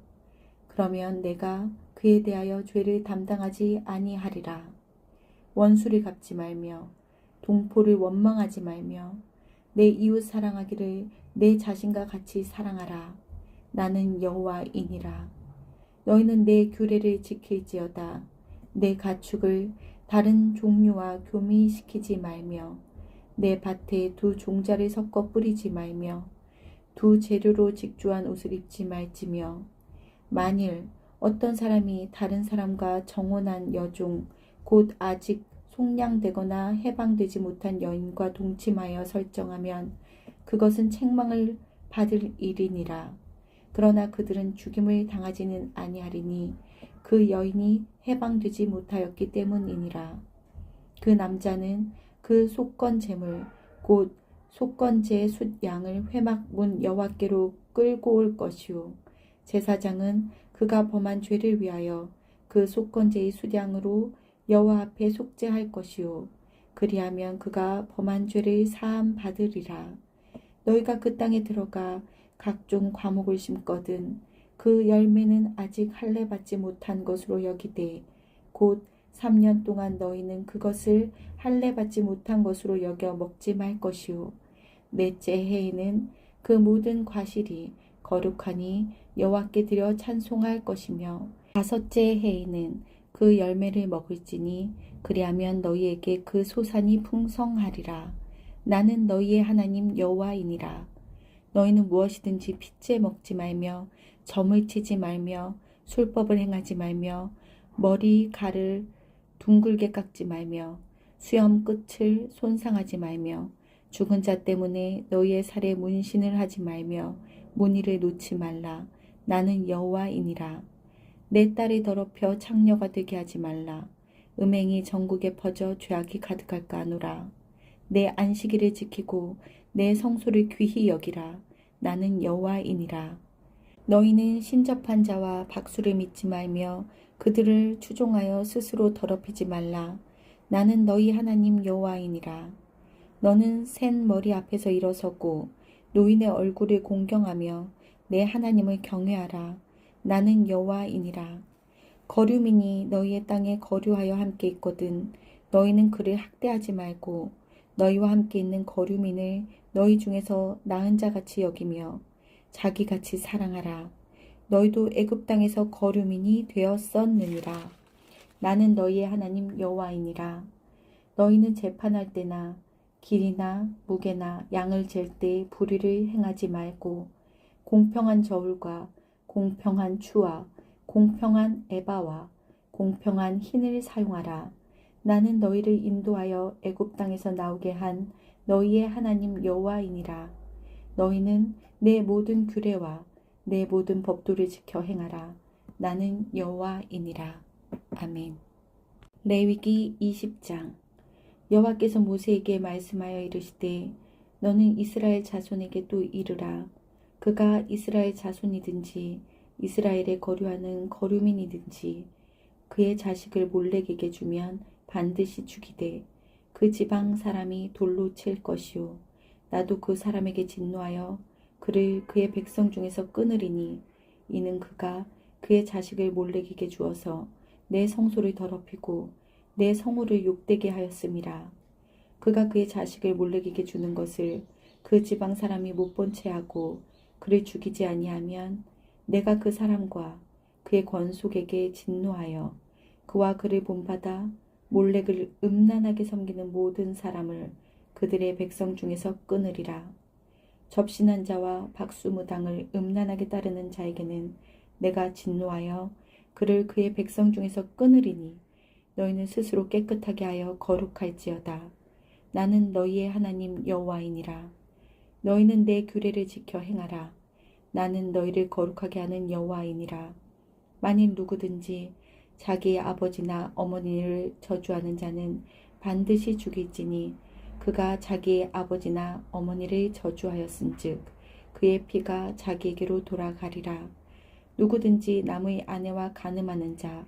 그러면 내가 그에 대하여 죄를 담당하지 아니하리라. 원수를 갚지 말며 동포를 원망하지 말며 내 이웃 사랑하기를 내 자신과 같이 사랑하라. 나는 여호와이니라. 너희는 내 규례를 지킬지어다. 내 가축을 다른 종류와 교미시키지 말며 내 밭에 두 종자를 섞어 뿌리지 말며 두 재료로 직조한 옷을 입지 말지며 만일 어떤 사람이 다른 사람과 정혼한 여종 곧 아직 속량되거나 해방되지 못한 여인과 동침하여 설정하면 그것은 책망을 받을 일이니라. 그러나 그들은 죽임을 당하지는 아니하리니 그 여인이 해방되지 못하였기 때문이니라. 그 남자는 그 속건 제물 곧 속건제 숫양을 회막 문 여호와께로 끌고 올 것이요 제사장은 그가 범한 죄를 위하여 그 속건제의 숫양으로 여호와 앞에 속죄할 것이요 그리하면 그가 범한 죄를 사함 받으리라. 너희가 그 땅에 들어가 각종 과목을 심거든 그 열매는 아직 할례 받지 못한 것으로 여기되 곧 3년 동안 너희는 그것을 할례 받지 못한 것으로 여겨 먹지 말 것이요 넷째 해에는 그 모든 과실이 거룩하니 여호와께 드려 찬송할 것이며 다섯째 해에는 그 열매를 먹을지니 그리하면 너희에게 그 소산이 풍성하리라. 나는 너희의 하나님 여호와이니라. 너희는 무엇이든지 핏째 먹지 말며 점을 치지 말며 술법을 행하지 말며 머리 가를 둥글게 깎지 말며 수염 끝을 손상하지 말며 죽은 자 때문에 너희의 살에 문신을 하지 말며 무늬를 놓지 말라. 나는 여호와이니라. 내 딸을 더럽혀 창녀가 되게 하지 말라. 음행이 전국에 퍼져 죄악이 가득할까 하노라. 내 안식일을 지키고 내 성소를 귀히 여기라. 나는 여호와이니라. 너희는 신접한 자와 박수를 믿지 말며 그들을 추종하여 스스로 더럽히지 말라. 나는 너희 하나님 여호와이니라. 너는 센 머리 앞에서 일어서고 노인의 얼굴을 공경하며 내 하나님을 경외하라. 나는 여호와이니라. 거류민이 너희의 땅에 거류하여 함께 있거든 너희는 그를 학대하지 말고 너희와 함께 있는 거류민을 너희 중에서 나은 자같이 여기며 자기같이 사랑하라. 너희도 애굽 땅에서 거류민이 되었었느니라. 나는 너희의 하나님 여호와이니라. 너희는 재판할 때나 길이나 무게나 양을 잴 때 불의를 행하지 말고 공평한 저울과 공평한 추와 공평한 에바와 공평한 흰을 사용하라. 나는 너희를 인도하여 애굽 땅에서 나오게 한 너희의 하나님 여호와이니라. 너희는 내 모든 규례와 내 모든 법도를 지켜 행하라. 나는 여호와이니라. 아멘. 레위기 20장. 여호와께서 모세에게 말씀하여 이르시되 너는 이스라엘 자손에게 또 이르라. 그가 이스라엘 자손이든지 이스라엘에 거류하는 거류민이든지 그의 자식을 몰렉에게 주면 반드시 죽이되 그 지방 사람이 돌로 칠 것이요 나도 그 사람에게 진노하여 그를 그의 백성 중에서 끊으리니 이는 그가 그의 자식을 몰렉에게 주어서 내 성소를 더럽히고 내 성호를 욕되게 하였음이라. 그가 그의 자식을 몰렉에게 주는 것을 그 지방 사람이 못 본 채 하고 그를 죽이지 아니하면 내가 그 사람과 그의 권속에게 진노하여 그와 그를 본받아 몰렉을 음란하게 섬기는 모든 사람을 그들의 백성 중에서 끊으리라. 접신한 자와 박수무당을 음란하게 따르는 자에게는 내가 진노하여 그를 그의 백성 중에서 끊으리니 너희는 스스로 깨끗하게 하여 거룩할지어다. 나는 너희의 하나님 여호와이니라. 너희는 내 규례를 지켜 행하라. 나는 너희를 거룩하게 하는 여호와이니라. 만일 누구든지 자기의 아버지나 어머니를 저주하는 자는 반드시 죽일지니 그가 자기의 아버지나 어머니를 저주하였은즉 그의 피가 자기에게로 돌아가리라. 누구든지 남의 아내와 간음하는 자,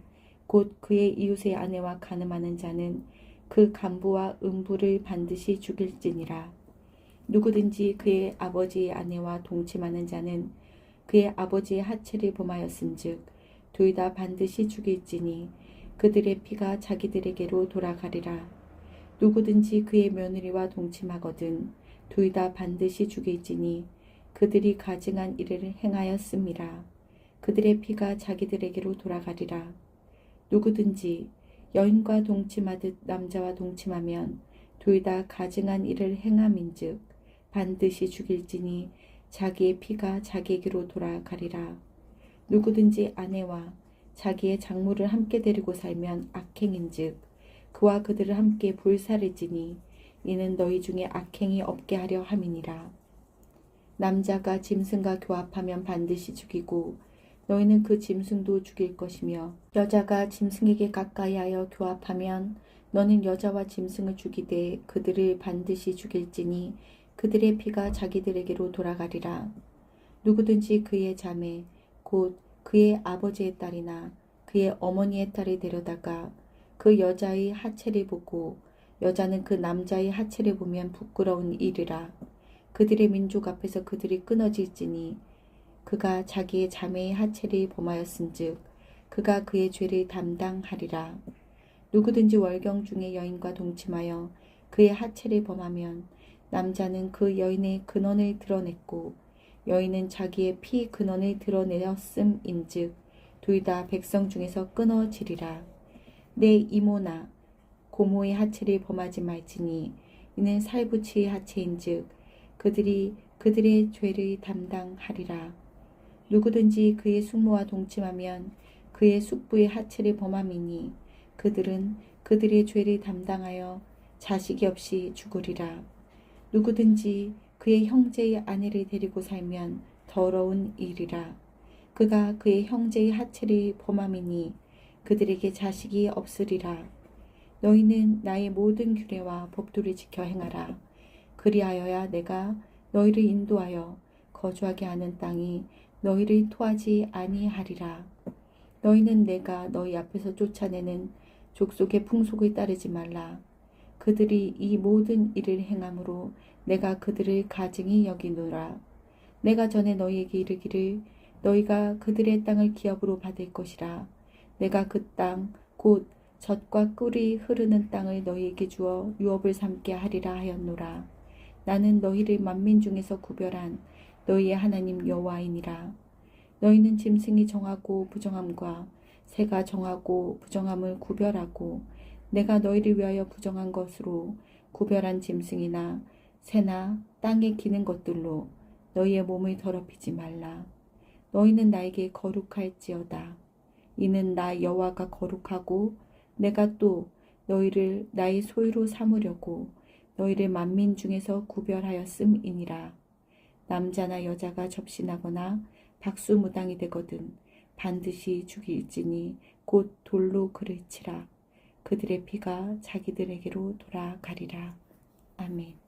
곧 그의 이웃의 아내와 간음하는 자는 그 간부와 음부를 반드시 죽일지니라. 누구든지 그의 아버지의 아내와 동침하는 자는 그의 아버지의 하체를 범하였은즉 둘 다 반드시 죽일지니 그들의 피가 자기들에게로 돌아가리라. 누구든지 그의 며느리와 동침하거든 둘 다 반드시 죽일지니 그들이 가증한 일을 행하였음이라. 그들의 피가 자기들에게로 돌아가리라. 누구든지 여인과 동침하듯 남자와 동침하면 둘 다 가증한 일을 행함인즉 반드시 죽일지니 자기의 피가 자기에게로 돌아가리라. 누구든지 아내와 자기의 장모를 함께 데리고 살면 악행인즉 그와 그들을 함께 불살을지니 이는 너희 중에 악행이 없게 하려 함이니라. 남자가 짐승과 교합하면 반드시 죽이고 너희는 그 짐승도 죽일 것이며 여자가 짐승에게 가까이하여 교합하면 너는 여자와 짐승을 죽이되 그들을 반드시 죽일지니 그들의 피가 자기들에게로 돌아가리라. 누구든지 그의 자매 곧 그의 아버지의 딸이나 그의 어머니의 딸을 데려다가 그 여자의 하체를 보고 여자는 그 남자의 하체를 보면 부끄러운 일이라. 그들의 민족 앞에서 그들이 끊어질지니 그가 자기의 자매의 하체를 범하였은즉 그가 그의 죄를 담당하리라. 누구든지 월경 중에 여인과 동침하여 그의 하체를 범하면 남자는 그 여인의 근원을 드러냈고 여인은 자기의 피 근원을 드러내었음인즉 둘 다 백성 중에서 끊어지리라. 내 이모나 고모의 하체를 범하지 말지니 이는 살부치의 하체인즉 그들이 그들의 죄를 담당하리라. 누구든지 그의 숙모와 동침하면 그의 숙부의 하체를 범함이니 그들은 그들의 죄를 담당하여 자식이 없이 죽으리라. 누구든지 그의 형제의 아내를 데리고 살면 더러운 일이라. 그가 그의 형제의 하체를 범함이니 그들에게 자식이 없으리라. 너희는 나의 모든 규례와 법도를 지켜 행하라. 그리하여야 내가 너희를 인도하여 거주하게 하는 땅이 너희를 토하지 아니하리라. 너희는 내가 너희 앞에서 쫓아내는 족속의 풍속을 따르지 말라. 그들이 이 모든 일을 행함으로 내가 그들을 가증히 여기노라. 내가 전에 너희에게 이르기를 너희가 그들의 땅을 기업으로 받을 것이라. 내가 그 땅 곧 젖과 꿀이 흐르는 땅을 너희에게 주어 유업을 삼게 하리라 하였노라. 나는 너희를 만민 중에서 구별한 너희의 하나님 여호와이니라. 너희는 짐승이 정하고 부정함과 새가 정하고 부정함을 구별하고 내가 너희를 위하여 부정한 것으로 구별한 짐승이나 새나 땅에 기는 것들로 너희의 몸을 더럽히지 말라. 너희는 나에게 거룩할지어다. 이는 나 여호와가 거룩하고 내가 또 너희를 나의 소유로 삼으려고 너희를 만민 중에서 구별하였음이니라. 남자나 여자가 접신하거나 박수무당이 되거든 반드시 죽일지니 곧 돌로 그를 치라. 그들의 피가 자기들에게로 돌아가리라. 아멘.